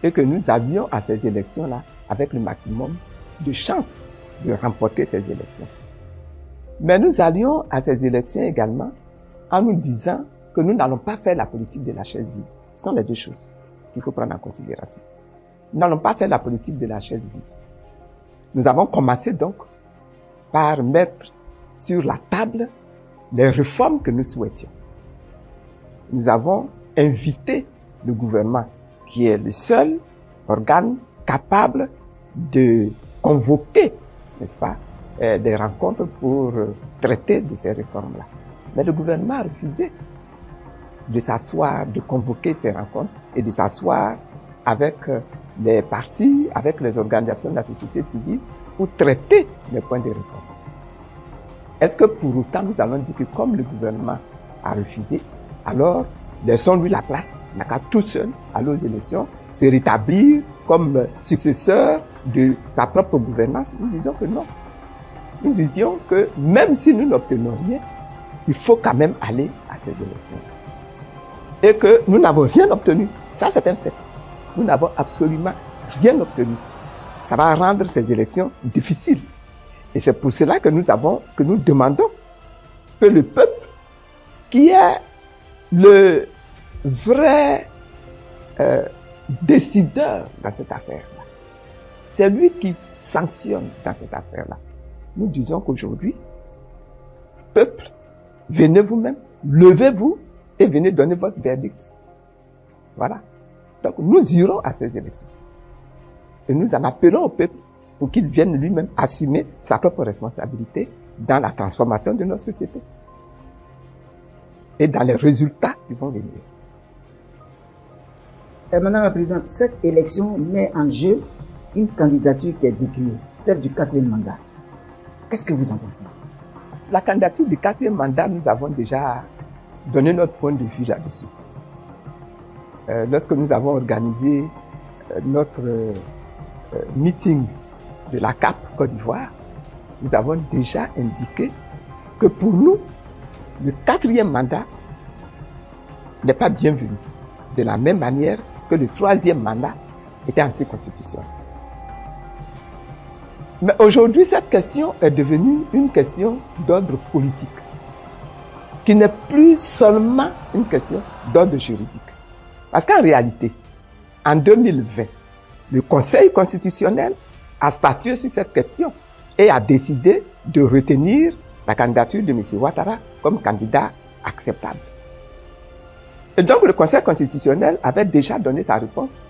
et que nous allions à ces élections-là avec le maximum de chances de remporter ces élections. Mais nous allions à ces élections également en nous disant que nous n'allons pas faire la politique de la chaise vide. Ce sont les deux choses qu'il faut prendre en considération. Nous n'allons pas faire la politique de la chaise vide. Nous avons commencé donc par mettre sur la table les réformes que nous souhaitions. Nous avons invité le gouvernement, qui est le seul organe capable de convoquer, n'est-ce pas, des rencontres pour traiter de ces réformes-là. Mais le gouvernement a refusé de s'asseoir, de convoquer ces rencontres et de s'asseoir avec les partis, avec les organisations de la société civile pour traiter les points de réforme. Est-ce que pour autant nous allons dire que comme le gouvernement a refusé, alors laissons-lui la place, il n'a qu'à tout seul aller aux élections, se rétablir comme successeur de sa propre gouvernance? Nous disons que non. Nous disions que même si nous n'obtenons rien, il faut quand même aller à ces élections. Et que nous n'avons rien obtenu. Ça, c'est un fait. Nous n'avons absolument rien obtenu. Ça va rendre ces élections difficiles. Et c'est pour cela que nous demandons que le peuple, qui est le vrai décideur dans cette affaire-là, c'est lui qui sanctionne dans cette affaire-là. Nous disons qu'aujourd'hui, peuple, venez vous-même, levez-vous et venez donner votre verdict. Voilà. Donc nous irons à ces élections. Et nous en appelons au peuple pour qu'il vienne lui-même assumer sa propre responsabilité dans la transformation de notre société et dans les résultats qui vont venir. Madame la Présidente, cette élection met en jeu une candidature qui est décriée, celle du 4e mandat. Qu'est-ce que vous en pensez? La candidature du 4e mandat, nous avons déjà donné notre point de vue là-dessus. Lorsque nous avons organisé notre meeting de la CAP Côte d'Ivoire, nous avons déjà indiqué que pour nous, le 4e mandat n'est pas bienvenu, de la même manière que le 3e mandat était anticonstitutionnel. Mais aujourd'hui, cette question est devenue une question d'ordre politique, qui n'est plus seulement une question d'ordre juridique. Parce qu'en réalité, en 2020, le Conseil constitutionnel a statué sur cette question et a décidé de retenir la candidature de M. Ouattara comme candidat acceptable. Et donc le Conseil constitutionnel avait déjà donné sa réponse